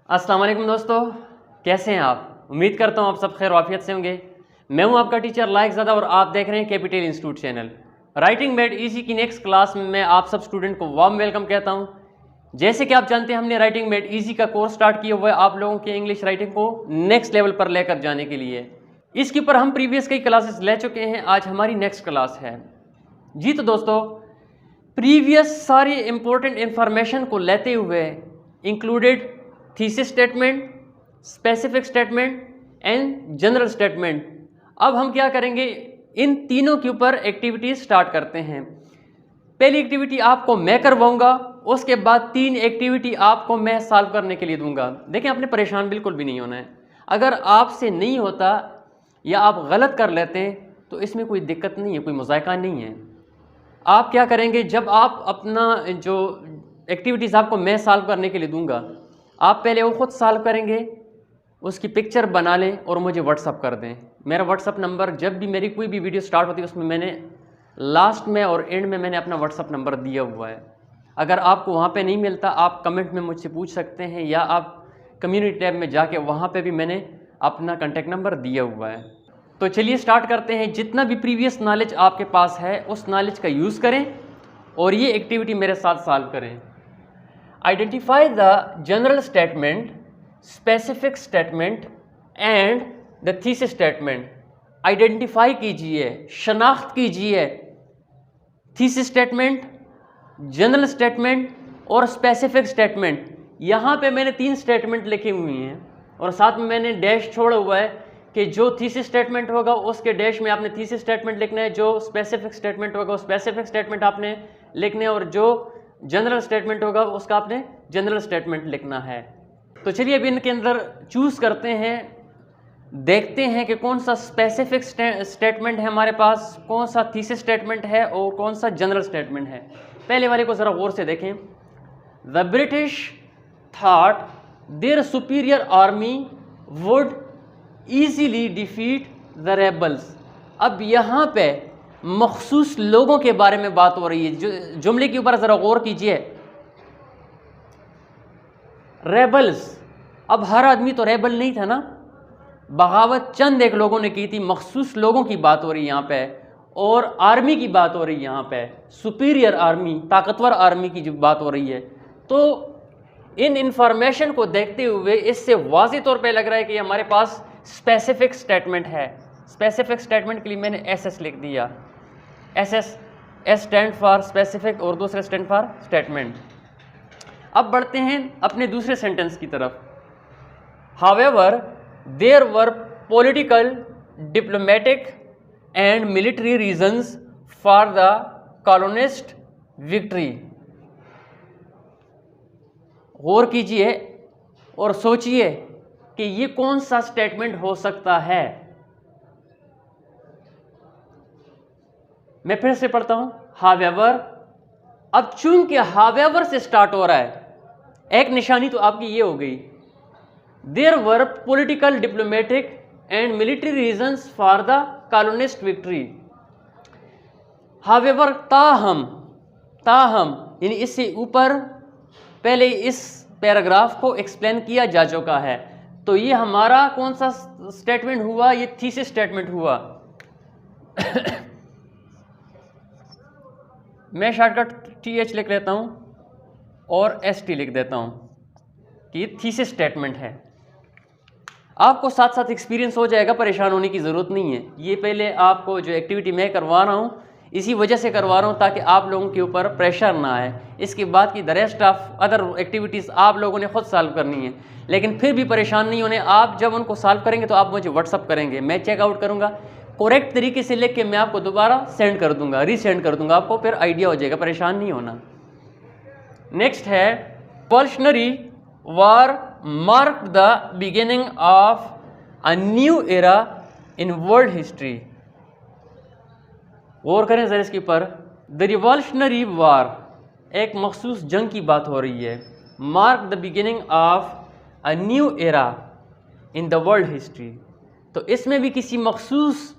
अस्सलाम वालेकुम दोस्तों, कैसे हैं आप? उम्मीद करता हूँ आप सब खैर वाफियत से होंगे। मैं हूँ आपका टीचर लाइक ज़्यादा और आप देख रहे हैं capital institute channel. Writing made easy की नेक्स्ट क्लास में मैं आप सब स्टूडेंट को वार्म वेलकम कहता हूँ। जैसे कि आप जानते हैं हमने राइटिंग मेड इजी का कोर्स स्टार्ट किया हुआ है आप लोगों की इंग्लिश राइटिंग को नेक्स्ट लेवल पर लेकर जाने के लिए। इसके ऊपर हम प्रीवियस कई क्लासेस ले चुके हैं, आज हमारी नेक्स्ट क्लास है। जी तो दोस्तों, प्रीवियस सारी इंपॉर्टेंट इंफॉर्मेशन को लेते हुए included thesis statement, specific statement and general statement. अब हम क्या करेंगे, इन तीनों के ऊपर एक्टिविटीज स्टार्ट करते हैं। पहली एक्टिविटी आपको मैं करवाऊंगा, उसके बाद 3 एक्टिविटी आपको मैं सॉल्व करने के लिए दूंगा। देखें, आपने परेशान बिल्कुल भी नहीं होना है। अगर आपसे नहीं होता या आप गलत कर लेते हैं तो इसमें कोई दिक्कत नहीं है, कोई मुज़ायका नहीं है। आप क्या करेंगे, जब आप अपना जो एक्टिविटीज़ आपको मैं सॉल्व करने के लिए दूंगा, आप पहले वो खुद सॉल्व करेंगे, उसकी पिक्चर बना लें और मुझे व्हाट्सअप कर दें। मेरा व्हाट्सअप नंबर, जब भी मेरी कोई भी वीडियो स्टार्ट होती है उसमें मैंने लास्ट में और एंड में मैंने अपना व्हाट्सअप नंबर दिया हुआ है। अगर आपको वहाँ पे नहीं मिलता आप कमेंट में मुझसे पूछ सकते हैं, या आप कम्युनिटी टैब में जाके वहाँ पे भी मैंने अपना कॉन्टेक्ट नंबर दिया हुआ है। तो चलिए स्टार्ट करते हैं। जितना भी प्रीवियस नॉलेज आपके पास है उस नॉलेज का यूज़ करें और ये एक्टिविटी मेरे साथ सॉल्व करें। Identify the general statement, specific statement and the thesis statement. Identify कीजिए, शनाख्त कीजिए थीसिस स्टेटमेंट, जनरल स्टेटमेंट और स्पेसिफिक स्टेटमेंट। यहाँ पे मैंने 3 स्टेटमेंट लिखी हुई हैं और साथ में मैंने डैश छोड़ा हुआ है कि जो थीसिस स्टेटमेंट होगा उसके डैश में आपने थीसिस स्टेटमेंट लिखना है, जो स्पेसिफिक स्टेटमेंट होगा उस स्पेसिफिक स्टेटमेंट आपने लिखना है, और जो जनरल स्टेटमेंट होगा उसका आपने जनरल स्टेटमेंट लिखना है। तो चलिए अब इनके अंदर चूज़ करते हैं, देखते हैं कि कौन सा स्पेसिफिक स्टेटमेंट है हमारे पास, कौन सा थीसिस स्टेटमेंट है और कौन सा जनरल स्टेटमेंट है। पहले वाले को ज़रा गौर से देखें। The British thought their superior army would easily defeat the rebels. अब यहाँ पे मखसूस लोगों के बारे में बात हो रही है। जो जुमले के ऊपर ज़रा गौर कीजिए, रेबल्स। अब हर आदमी तो रेबल नहीं था ना, बगावत चंद एक लोगों ने की थी। मखसूस लोगों की बात हो रही है यहाँ पे, और आर्मी की बात हो रही है यहाँ पे, सुपीरियर आर्मी, ताकतवर आर्मी की जो बात हो रही है। तो इन इंफॉर्मेशन को देखते हुए इससे वाज़ेह तौर पे लग रहा है कि हमारे पास स्पेसिफिक स्टेटमेंट है। स्पेसिफिक स्टेटमेंट के लिए मैंने एसएस लिख दिया। SS, S stand for specific और दूसरा स्टैंड फॉर स्टेटमेंट। अब बढ़ते हैं अपने दूसरे सेंटेंस की तरफ। However there were political, diplomatic and military reasons for the colonist victory. गौर कीजिए और सोचिए कि ये कौन सा स्टेटमेंट हो सकता है। मैं फिर से पढ़ता हूं। हावेवर, अब चूंकि हावेवर से स्टार्ट हो रहा है, एक निशानी तो आपकी ये हो गई। There were political, diplomatic and military reasons for the colonist victory. However, ताहम, ताहम यानी इससे ऊपर पहले इस पैराग्राफ को एक्सप्लेन किया जा चुका है। तो ये हमारा कौन सा स्टेटमेंट हुआ? ये थीसिस स्टेटमेंट हुआ। मैं शॉर्टकट TH लिख लेता हूं और ST लिख देता हूं कि ये थीसिस स्टेटमेंट है। आपको साथ साथ एक्सपीरियंस हो जाएगा, परेशान होने की ज़रूरत नहीं है। ये पहले आपको जो एक्टिविटी मैं करवा रहा हूँ इसी वजह से करवा रहा हूँ ताकि आप लोगों के ऊपर प्रेशर ना आए। इसके बाद की the rest of other activities आप लोगों ने खुद सॉल्व करनी है, लेकिन फिर भी परेशान नहीं होने। आप जब उनको सॉल्व करेंगे तो आप मुझे व्हाट्सअप करेंगे, मैं चेकआउट करूँगा, करेक्ट तरीके से लिख के मैं आपको दोबारा सेंड कर दूँगा, रीसेंड कर दूँगा आपको, फिर आइडिया हो जाएगा, परेशान नहीं होना। नेक्स्ट है revolutionary war mark the beginning of a new era in world history. गौर करें जरा इसके ऊपर। द रिवॉल्यूशनरी वॉर, एक मखसूस जंग की बात हो रही है। Mark the beginning of a new era in the world history, तो इसमें भी किसी मखसूस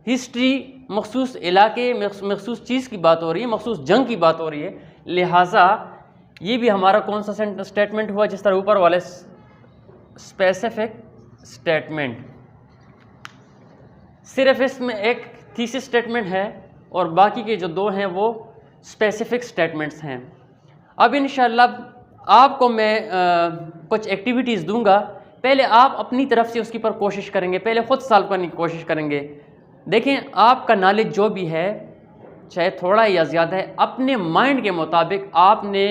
हिस्ट्री, मखसूस इलाके, मखसूस चीज़ की बात हो रही है, मखसूस जंग की बात हो रही है। लिहाजा ये भी हमारा कौन सा स्टेटमेंट हुआ? जिस तरह ऊपर वाले स्पेसिफिक स्टेटमेंट। सिर्फ इसमें एक थीसिस स्टेटमेंट है और बाकी के जो दो हैं वो स्पेसिफिक स्टेटमेंट्स हैं। अब इंशाल्लाह आपको मैं कुछ एक्टिविटीज़ दूंगा, पहले आप अपनी तरफ से उसके ऊपर कोशिश करेंगे, पहले ख़ुद सॉल्व करने की कोशिश करेंगे। देखें आपका नॉलेज जो भी है चाहे थोड़ा या ज़्यादा है, अपने माइंड के मुताबिक आपने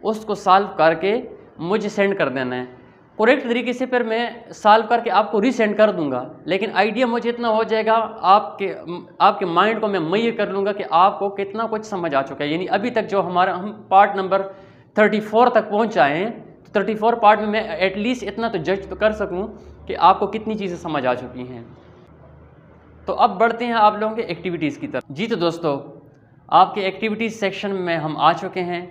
उसको सॉल्व करके मुझे सेंड कर देना है करेक्ट तरीके से। फिर मैं सॉल्व करके आपको रीसेंड कर दूंगा, लेकिन आइडिया मुझे इतना हो जाएगा आपके माइंड को मैं मुहैया कर लूँगा कि आपको कितना कुछ समझ आ चुका है। यानी अभी तक जो हम पार्ट नंबर 34 तक पहुँच आए हैं, तो 34 पार्ट में मैं एटलीस्ट इतना तो जज तो कर सकूँ कि आपको कितनी चीज़ें समझ आ चुकी हैं। तो अब बढ़ते हैं आप लोगों के एक्टिविटीज़ की तरफ। जी तो दोस्तों, आपके एक्टिविटीज़ सेक्शन में हम आ चुके हैं।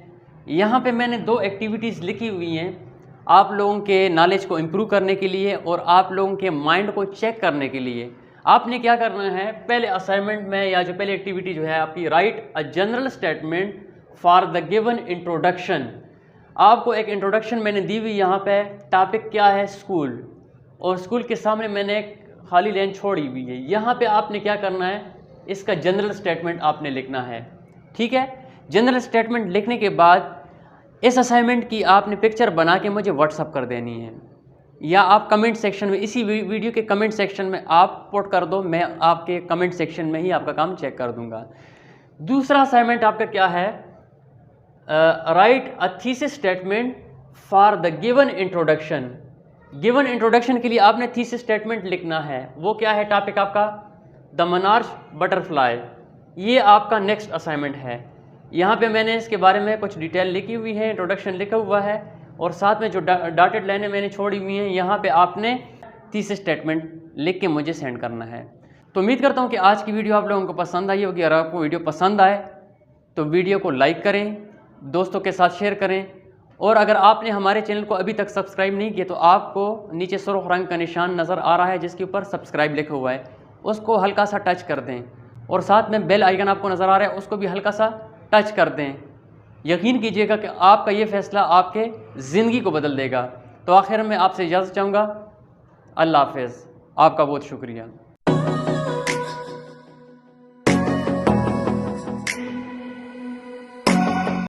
यहाँ पे मैंने 2 एक्टिविटीज़ लिखी हुई हैं आप लोगों के नॉलेज को इम्प्रूव करने के लिए और आप लोगों के माइंड को चेक करने के लिए। आपने क्या करना है, पहले असाइनमेंट में या जो पहले एक्टिविटी जो है आपकी, right a general statement for the given introduction. आपको एक इंट्रोडक्शन मैंने दी हुई यहाँ पे, टॉपिक क्या है स्कूल, और स्कूल के सामने मैंने एक खाली लाइन छोड़ी हुई है। यहाँ पे आपने क्या करना है, इसका जनरल स्टेटमेंट आपने लिखना है। ठीक है, जनरल स्टेटमेंट लिखने के बाद इस असाइनमेंट की आपने पिक्चर बना के मुझे व्हाट्सअप कर देनी है, या आप कमेंट सेक्शन में, इसी वीडियो के कमेंट सेक्शन में आप पोस्ट कर दो, मैं आपके कमेंट सेक्शन में ही आपका काम चेक कर दूंगा। दूसरा असाइनमेंट आपका क्या है, right a thesis statement for the given introduction. Given introduction के लिए आपने थीसिस स्टेटमेंट लिखना है। वो क्या है टॉपिक आपका, द मोनार्च बटरफ्लाई। ये आपका नेक्स्ट असाइनमेंट है। यहाँ पे मैंने इसके बारे में कुछ डिटेल लिखी हुई है, इंट्रोडक्शन लिखा हुआ है, और साथ में जो डॉटेड लाइनें मैंने छोड़ी हुई हैं, यहाँ पे आपने थीसिस स्टेटमेंट लिख के मुझे सेंड करना है। तो उम्मीद करता हूँ कि आज की वीडियो आप लोगों को पसंद आई होगी। अगर आपको वीडियो पसंद आए तो वीडियो को लाइक करें, दोस्तों के साथ शेयर करें, और अगर आपने हमारे चैनल को अभी तक सब्सक्राइब नहीं किया तो आपको नीचे सुर्ख रंग का निशान नज़र आ रहा है जिसके ऊपर सब्सक्राइब लिखा हुआ है, उसको हल्का सा टच कर दें, और साथ में बेल आइकन आपको नज़र आ रहा है उसको भी हल्का सा टच कर दें। यकीन कीजिएगा कि आपका ये फ़ैसला आपके ज़िंदगी को बदल देगा। तो आखिर में आपसे इजाज़त चाहूँगा। अल्लाह हाफ़िज़, आपका बहुत शुक्रिया।